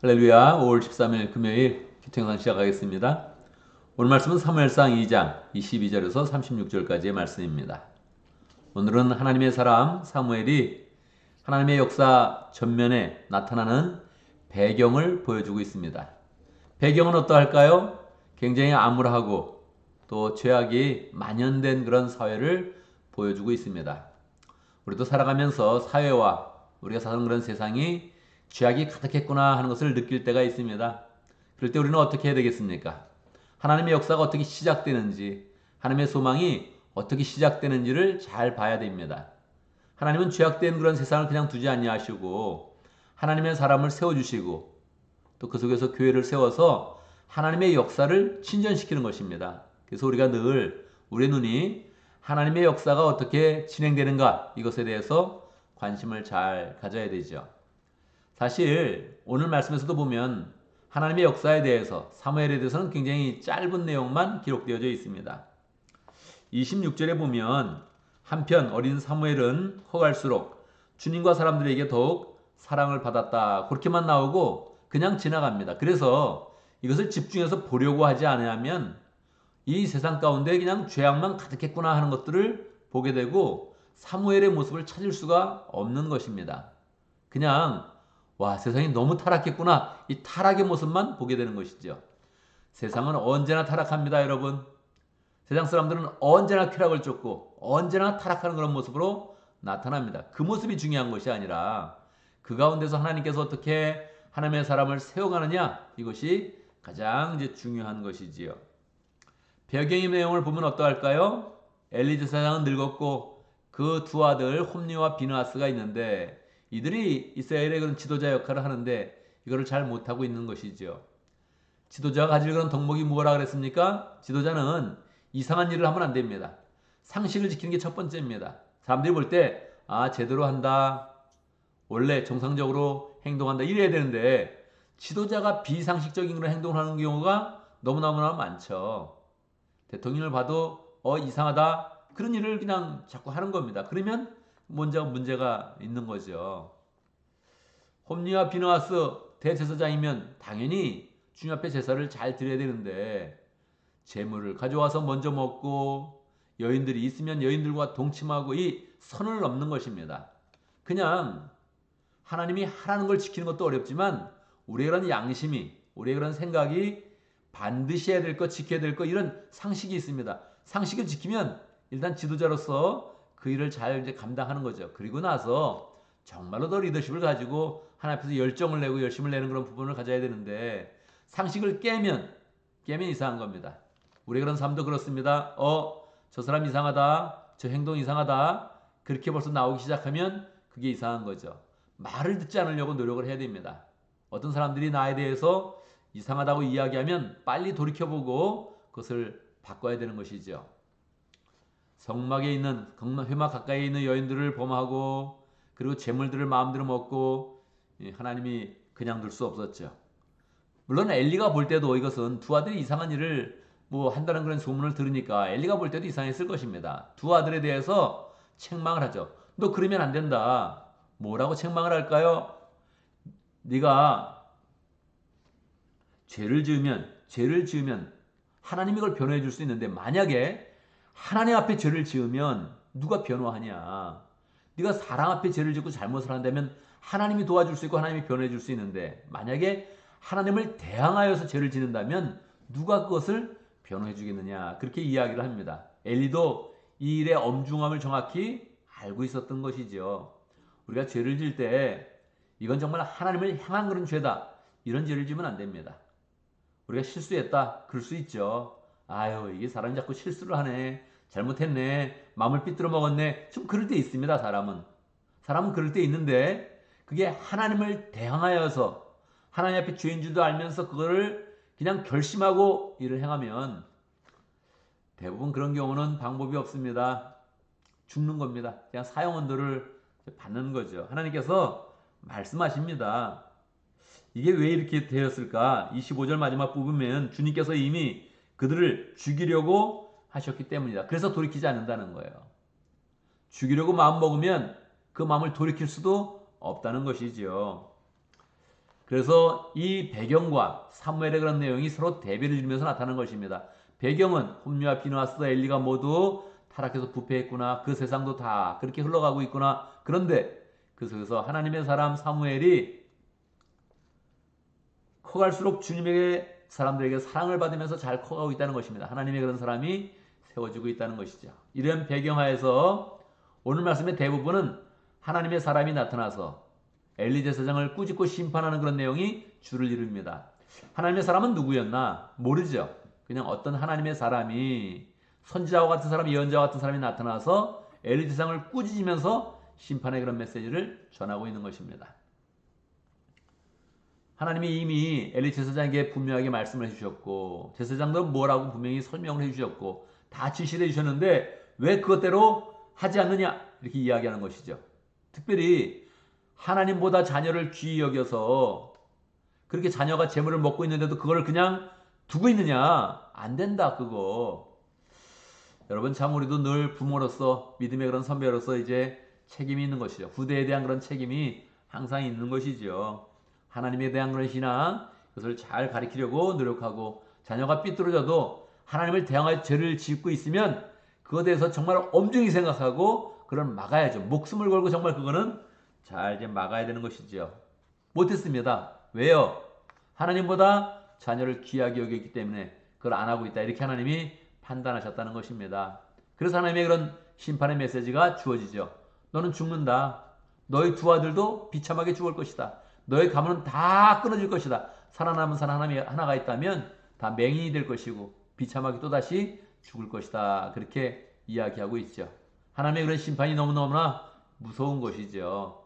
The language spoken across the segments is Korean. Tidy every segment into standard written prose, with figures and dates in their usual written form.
할렐루야. 5월 13일 금요일 기초영상 시작하겠습니다. 오늘 말씀은 사무엘상 2장 22절에서 36절까지의 말씀입니다. 오늘은 하나님의 사람 사무엘이 하나님의 역사 전면에 나타나는 배경을 보여주고 있습니다. 배경은 어떠할까요? 굉장히 암울하고 또 죄악이 만연된 그런 사회를 보여주고 있습니다. 우리도 살아가면서 사회와 우리가 사는 그런 세상이 죄악이 가득했구나 하는 것을 느낄 때가 있습니다. 그럴 때 우리는 어떻게 해야 되겠습니까? 하나님의 역사가 어떻게 시작되는지, 하나님의 소망이 어떻게 시작되는지를 잘 봐야 됩니다. 하나님은 죄악된 그런 세상을 그냥 두지 아니하시고 하나님의 사람을 세워주시고 또 그 속에서 교회를 세워서 하나님의 역사를 진전시키는 것입니다. 그래서 우리가 늘 우리의 눈이 하나님의 역사가 어떻게 진행되는가 이것에 대해서 관심을 잘 가져야 되죠. 사실 오늘 말씀에서도 보면 하나님의 역사에 대해서 사무엘에 대해서는 굉장히 짧은 내용만 기록되어져 있습니다. 26절에 보면 한편 어린 사무엘은 커갈수록 주님과 사람들에게 더욱 사랑을 받았다 그렇게만 나오고 그냥 지나갑니다. 그래서 이것을 집중해서 보려고 하지 않으면 이 세상 가운데 그냥 죄악만 가득했구나 하는 것들을 보게 되고 사무엘의 모습을 찾을 수가 없는 것입니다. 그냥 와 세상이 너무 타락했구나 이 타락의 모습만 보게 되는 것이죠. 세상은 언제나 타락합니다, 여러분. 세상 사람들은 언제나 쾌락을 쫓고 언제나 타락하는 그런 모습으로 나타납니다. 그 모습이 중요한 것이 아니라 그 가운데서 하나님께서 어떻게 하나님의 사람을 세워가느냐 이것이 가장 이제 중요한 것이지요. 배경의 내용을 보면 어떠할까요? 엘리 제사장은 늙었고 그 두 아들 홈리와 비느하스가 있는데 이들이 이스라엘의 그런 지도자 역할을 하는데 이거를 잘 못하고 있는 것이죠. 지도자가 가질 그런 덕목이 뭐라 그랬습니까? 지도자는 이상한 일을 하면 안 됩니다. 상식을 지키는 게 첫 번째입니다. 사람들이 볼 때 제대로 한다. 원래 정상적으로 행동한다. 이래야 되는데 지도자가 비상식적인 그런 행동을 하는 경우가 너무너무나 많죠. 대통령을 봐도 이상하다. 그런 일을 그냥 자꾸 하는 겁니다. 그러면 먼저 문제가 있는 거죠. 홈리와 비느하스 대제사장이면 당연히 주님 앞에 제사를 잘 드려야 되는데 재물을 가져와서 먼저 먹고 여인들이 있으면 여인들과 동침하고 이 선을 넘는 것입니다. 그냥 하나님이 하라는 걸 지키는 것도 어렵지만 우리의 그런 양심이 우리의 그런 생각이 반드시 해야 될 것, 지켜야 될 것 이런 상식이 있습니다. 상식을 지키면 일단 지도자로서 그 일을 잘 이제 감당하는 거죠. 그리고 나서 정말로 더 리더십을 가지고 하나님 앞에서 열정을 내고 열심을 내는 그런 부분을 가져야 되는데 상식을 깨면 이상한 겁니다. 우리 그런 삶도 그렇습니다. 저 사람 이상하다. 저 행동 이상하다. 그렇게 벌써 나오기 시작하면 그게 이상한 거죠. 말을 듣지 않으려고 노력을 해야 됩니다. 어떤 사람들이 나에 대해서 이상하다고 이야기하면 빨리 돌이켜보고 그것을 바꿔야 되는 것이죠. 성막에 있는 회막 가까이에 있는 여인들을 범하고 그리고 재물들을 마음대로 먹고 하나님이 그냥 둘 수 없었죠. 물론 엘리가 볼 때도 이것은 두 아들이 이상한 일을 뭐 한다는 그런 소문을 들으니까 엘리가 볼 때도 이상했을 것입니다. 두 아들에 대해서 책망을 하죠. 너 그러면 안 된다. 뭐라고 책망을 할까요? 네가 죄를 지으면 하나님이 그걸 변호해 줄 수 있는데 만약에 하나님 앞에 죄를 지으면 누가 변호하냐? 네가 사람 앞에 죄를 짓고 잘못을 한다면 하나님이 도와줄 수 있고 하나님이 변호해 줄 수 있는데 만약에 하나님을 대항하여서 죄를 짓는다면 누가 그것을 변호해 주겠느냐? 그렇게 이야기를 합니다. 엘리도 이 일의 엄중함을 정확히 알고 있었던 것이죠. 우리가 죄를 질 때 이건 정말 하나님을 향한 그런 죄다. 이런 죄를 지면 안 됩니다. 우리가 실수했다. 그럴 수 있죠. 아유, 이게 사람이 자꾸 실수를 하네. 잘못했네. 마음을 삐뚤어 먹었네. 좀 그럴 때 있습니다, 사람은. 사람은 그럴 때 있는데 그게 하나님을 대항하여서 하나님 앞에 죄인 줄도 알면서 그거를 그냥 결심하고 일을 행하면 대부분 그런 경우는 방법이 없습니다. 죽는 겁니다. 그냥 사형언도를 받는 거죠. 하나님께서 말씀하십니다. 이게 왜 이렇게 되었을까? 25절 마지막 부분면 주님께서 이미 그들을 죽이려고 하셨기 때문이다. 그래서 돌이키지 않는다는 거예요. 죽이려고 마음 먹으면 그 마음을 돌이킬 수도 없다는 것이지요. 그래서 이 배경과 사무엘의 그런 내용이 서로 대비를 이루면서 나타나는 것입니다. 배경은 홈리와 비느하스 엘리가 모두 타락해서 부패했구나. 그 세상도 다 그렇게 흘러가고 있구나. 그런데 그 속에서 하나님의 사람 사무엘이 커갈수록 주님에게 사람들에게 사랑을 받으면서 잘 커가고 있다는 것입니다. 하나님의 그런 사람이 세워지고 있다는 것이죠. 이런 배경하에서 오늘 말씀의 대부분은 하나님의 사람이 나타나서 엘리 제사장을 꾸짖고 심판하는 그런 내용이 주를 이룹니다. 하나님의 사람은 누구였나? 모르죠. 그냥 어떤 하나님의 사람이 선지자와 같은 사람, 예언자와 같은 사람이 나타나서 엘리 제사장을 꾸짖으면서 심판의 그런 메시지를 전하고 있는 것입니다. 하나님이 이미 엘리 제사장에게 분명하게 말씀을 해주셨고 제사장도 뭐라고 분명히 설명을 해주셨고 다 지시를 해주셨는데 왜 그것대로 하지 않느냐 이렇게 이야기하는 것이죠. 특별히 하나님보다 자녀를 귀히 여겨서 그렇게 자녀가 재물을 먹고 있는데도 그걸 그냥 두고 있느냐? 안 된다 그거. 여러분 참 우리도 늘 부모로서 믿음의 그런 선배로서 이제 책임이 있는 것이죠. 후대에 대한 그런 책임이 항상 있는 것이죠. 하나님에 대한 그런 신앙 그것을 잘 가르치려고 노력하고 자녀가 삐뚤어져도 하나님을 대항할 죄를 짓고 있으면 그것에 대해서 정말 엄중히 생각하고 그걸 막아야죠. 목숨을 걸고 정말 그거는 잘 이제 막아야 되는 것이죠. 못했습니다. 왜요? 하나님보다 자녀를 귀하게 여겼기 때문에 그걸 안 하고 있다. 이렇게 하나님이 판단하셨다는 것입니다. 그래서 하나님의 그런 심판의 메시지가 주어지죠. 너는 죽는다. 너희 두 아들도 비참하게 죽을 것이다. 너의 가문은 다 끊어질 것이다. 살아남은 사람 하나가 있다면 다 맹인이 될 것이고 비참하게 또다시 죽을 것이다. 그렇게 이야기하고 있죠. 하나님의 그런 심판이 너무너무나 무서운 것이죠.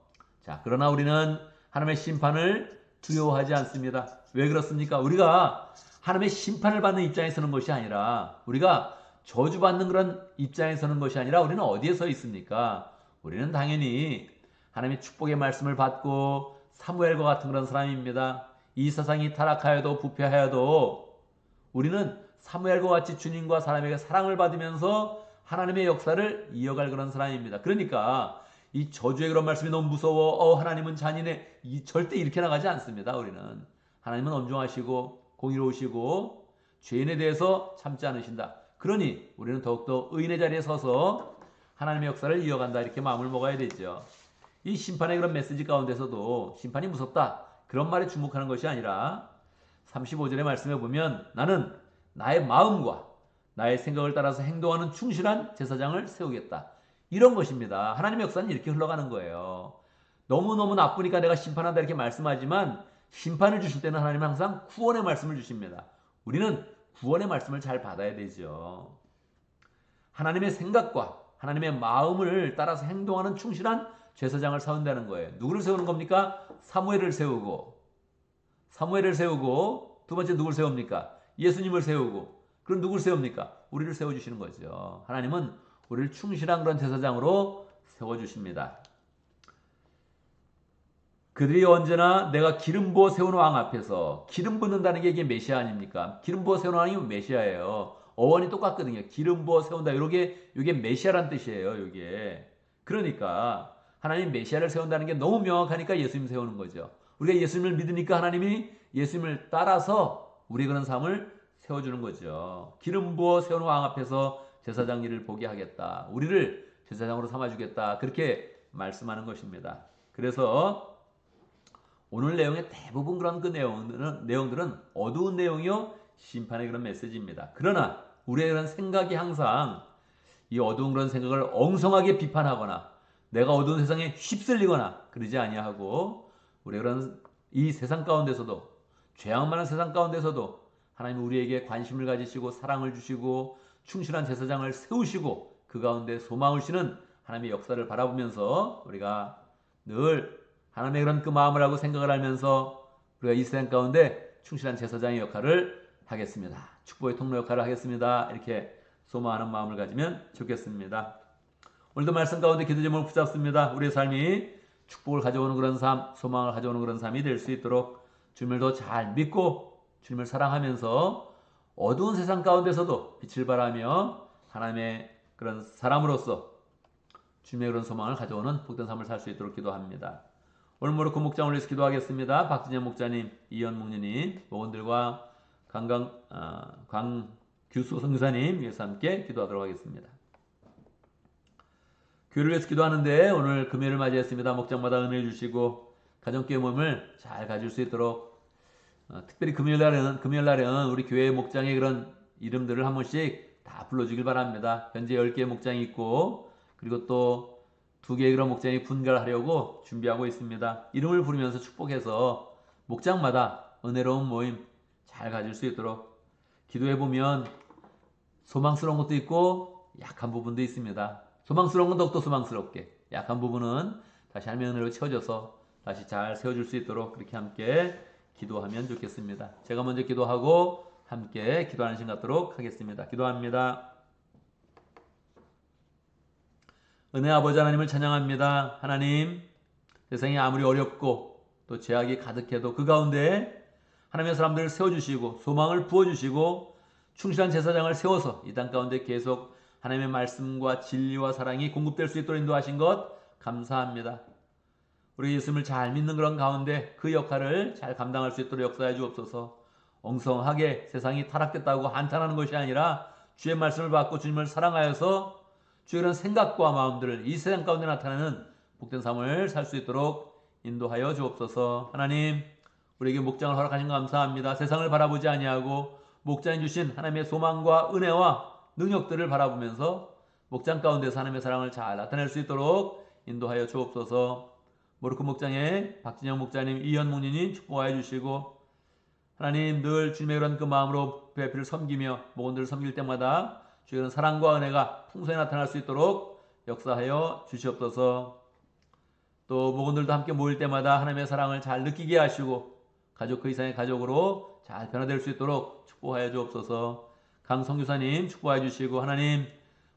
자, 그러나 우리는 하나님의 심판을 두려워하지 않습니다. 왜 그렇습니까? 우리가 하나님의 심판을 받는 입장에 서는 것이 아니라 우리가 저주받는 그런 입장에 서는 것이 아니라 우리는 어디에 서 있습니까? 우리는 당연히 하나님의 축복의 말씀을 받고 사무엘과 같은 그런 사람입니다. 이 세상이 타락하여도 부패하여도 우리는 사무엘과 같이 주님과 사람에게 사랑을 받으면서 하나님의 역사를 이어갈 그런 사람입니다. 그러니까 이 저주의 그런 말씀이 너무 무서워. 하나님은 잔인해. 절대 이렇게 나가지 않습니다. 우리는 하나님은 엄중하시고 공의로우시고 죄인에 대해서 참지 않으신다. 그러니 우리는 더욱더 의인의 자리에 서서 하나님의 역사를 이어간다. 이렇게 마음을 먹어야 되죠. 이 심판의 그런 메시지 가운데서도 심판이 무섭다. 그런 말에 주목하는 것이 아니라 35절의 말씀에 보면 나는 나의 마음과 나의 생각을 따라서 행동하는 충실한 제사장을 세우겠다. 이런 것입니다. 하나님의 역사는 이렇게 흘러가는 거예요. 너무너무 나쁘니까 내가 심판한다 이렇게 말씀하지만 심판을 주실 때는 하나님은 항상 구원의 말씀을 주십니다. 우리는 구원의 말씀을 잘 받아야 되죠. 하나님의 생각과 하나님의 마음을 따라서 행동하는 충실한 제사장을 세운다는 거예요. 누구를 세우는 겁니까? 사무엘을 세우고 두 번째 누구를 세웁니까? 예수님을 세우고 그럼 누구를 세웁니까? 우리를 세워주시는 거죠. 하나님은 우리를 충실한 그런 제사장으로 세워주십니다. 그들이 언제나 내가 기름 부어 세운 왕 앞에서 기름 붓는다는 게 이게 메시아 아닙니까? 기름 부어 세운 왕이 메시아예요. 어원이 똑같거든요. 기름 부어 세운다. 이게 메시아란 뜻이에요. 이게. 그러니까 하나님 메시아를 세운다는 게 너무 명확하니까 예수님 세우는 거죠. 우리가 예수님을 믿으니까 하나님이 예수님을 따라서 우리 그런 삶을 세워주는 거죠. 기름 부어 세운 왕 앞에서 제사장 일을 보게 하겠다. 우리를 제사장으로 삼아주겠다. 그렇게 말씀하는 것입니다. 그래서 오늘 내용의 대부분 그런 그 내용들은 어두운 내용이요. 심판의 그런 메시지입니다. 그러나 우리의 그런 생각이 항상 이 어두운 그런 생각을 엉성하게 비판하거나 내가 어두운 세상에 휩쓸리거나 그러지 아니하고 우리 그런 이 세상 가운데서도 죄악 많은 세상 가운데서도 하나님 우리에게 관심을 가지시고 사랑을 주시고 충실한 제사장을 세우시고 그 가운데 소망을 주시는 하나님의 역사를 바라보면서 우리가 늘 하나님의 그런 그 마음을 하고 생각을 하면서 우리가 이 세상 가운데 충실한 제사장의 역할을 하겠습니다. 축복의 통로 역할을 하겠습니다. 이렇게 소망하는 마음을 가지면 좋겠습니다. 오늘도 말씀 가운데 기도 제목을 붙잡습니다. 우리의 삶이 축복을 가져오는 그런 삶, 소망을 가져오는 그런 삶이 될 수 있도록 주님을 더 잘 믿고 주님을 사랑하면서 어두운 세상 가운데서도 빛을 발하며 하나님의 그런 사람으로서 주님의 그런 소망을 가져오는 복된 삶을 살 수 있도록 기도합니다. 오늘 모로코 목장을 위해서 기도하겠습니다. 박진영 목자님, 이현 목녀님, 목원들과 광규수 선교사님 위해서 함께 기도하도록 하겠습니다. 교회를 위해서 기도하는데 오늘 금요일을 맞이했습니다. 목장마다 은혜 주시고 가정교회 모임을 잘 가질 수 있도록 특별히 금요일날에는 우리 교회 목장의 그런 이름들을 한 번씩 다 불러주길 바랍니다. 현재 10개의 목장이 있고 그리고 또 2개의 그런 목장이 분갈하려고 준비하고 있습니다. 이름을 부르면서 축복해서 목장마다 은혜로운 모임 잘 가질 수 있도록 기도해보면 소망스러운 것도 있고 약한 부분도 있습니다. 소망스러운 건 더욱더 소망스럽게, 약한 부분은 다시 하나님의 은혜로 채워져서 다시 잘 세워줄 수 있도록 그렇게 함께 기도하면 좋겠습니다. 제가 먼저 기도하고 함께 기도하는 시간 갖도록 하겠습니다. 기도합니다. 은혜 아버지 하나님을 찬양합니다. 하나님, 세상이 아무리 어렵고 또 죄악이 가득해도 그 가운데 하나님의 사람들을 세워주시고 소망을 부어주시고 충실한 제사장을 세워서 이 땅 가운데 계속 하나님의 말씀과 진리와 사랑이 공급될 수 있도록 인도하신 것 감사합니다. 우리 예수님을 잘 믿는 그런 가운데 그 역할을 잘 감당할 수 있도록 역사해 주옵소서. 엉성하게 세상이 타락됐다고 한탄하는 것이 아니라 주의 말씀을 받고 주님을 사랑하여서 주의 그런 생각과 마음들을 이 세상 가운데 나타내는 복된 삶을 살 수 있도록 인도하여 주옵소서. 하나님, 우리에게 목장을 허락하신 것 감사합니다. 세상을 바라보지 아니하고 목장이 주신 하나님의 소망과 은혜와 능력들을 바라보면서 목장 가운데서 하나님의 사랑을 잘 나타낼 수 있도록 인도하여 주옵소서. 모로코 목장의 박진영 목자님, 이현 목님님 축복하여 주시고 하나님 늘 주님의 그런 그 마음으로 배필을 섬기며 목원들을 섬길 때마다 주의 그런 사랑과 은혜가 풍성히 나타날 수 있도록 역사하여 주시옵소서. 또 목원들도 함께 모일 때마다 하나님의 사랑을 잘 느끼게 하시고 가족 그 이상의 가족으로 잘 변화될 수 있도록 축복하여 주옵소서. 강성규사님 축복하여 주시고 하나님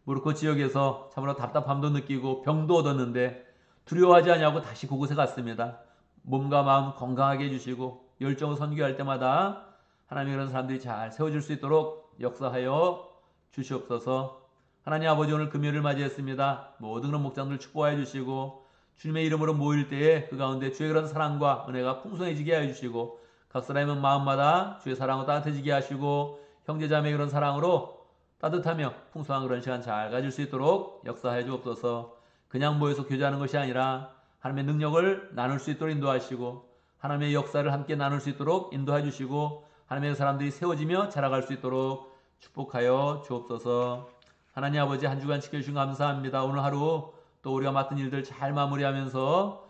모로코 지역에서 참으로 답답함도 느끼고 병도 얻었는데 두려워하지 아니하고 다시 그곳에 갔습니다. 몸과 마음 건강하게 해주시고 열정을 선교할 때마다 하나님의 그런 사람들이 잘 세워질 수 있도록 역사하여 주시옵소서. 하나님 아버지 오늘 금요일을 맞이했습니다. 모든 그런 목장들 축복하여 주시고 주님의 이름으로 모일 때에 그 가운데 주의 그런 사랑과 은혜가 풍성해지게 하여 주시고 각 사람의 마음마다 주의 사랑으로 따뜻해지게 하시고 형제자매의 그런 사랑으로 따뜻하며 풍성한 그런 시간 잘 가질 수 있도록 역사하여 주옵소서. 그냥 모여서 교제하는 것이 아니라 하나님의 능력을 나눌 수 있도록 인도하시고 하나님의 역사를 함께 나눌 수 있도록 인도해 주시고 하나님의 사람들이 세워지며 자라갈 수 있도록 축복하여 주옵소서. 하나님 아버지 한 주간 지켜주신 감사합니다. 오늘 하루 또 우리가 맡은 일들 잘 마무리하면서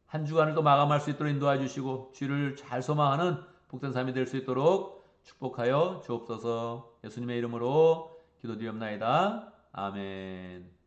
한 주간을 또 마감할 수 있도록 인도해 주시고 주를 잘 소망하는 복된 삶이 될 수 있도록 축복하여 주옵소서. 예수님의 이름으로 기도드리옵나이다. 아멘.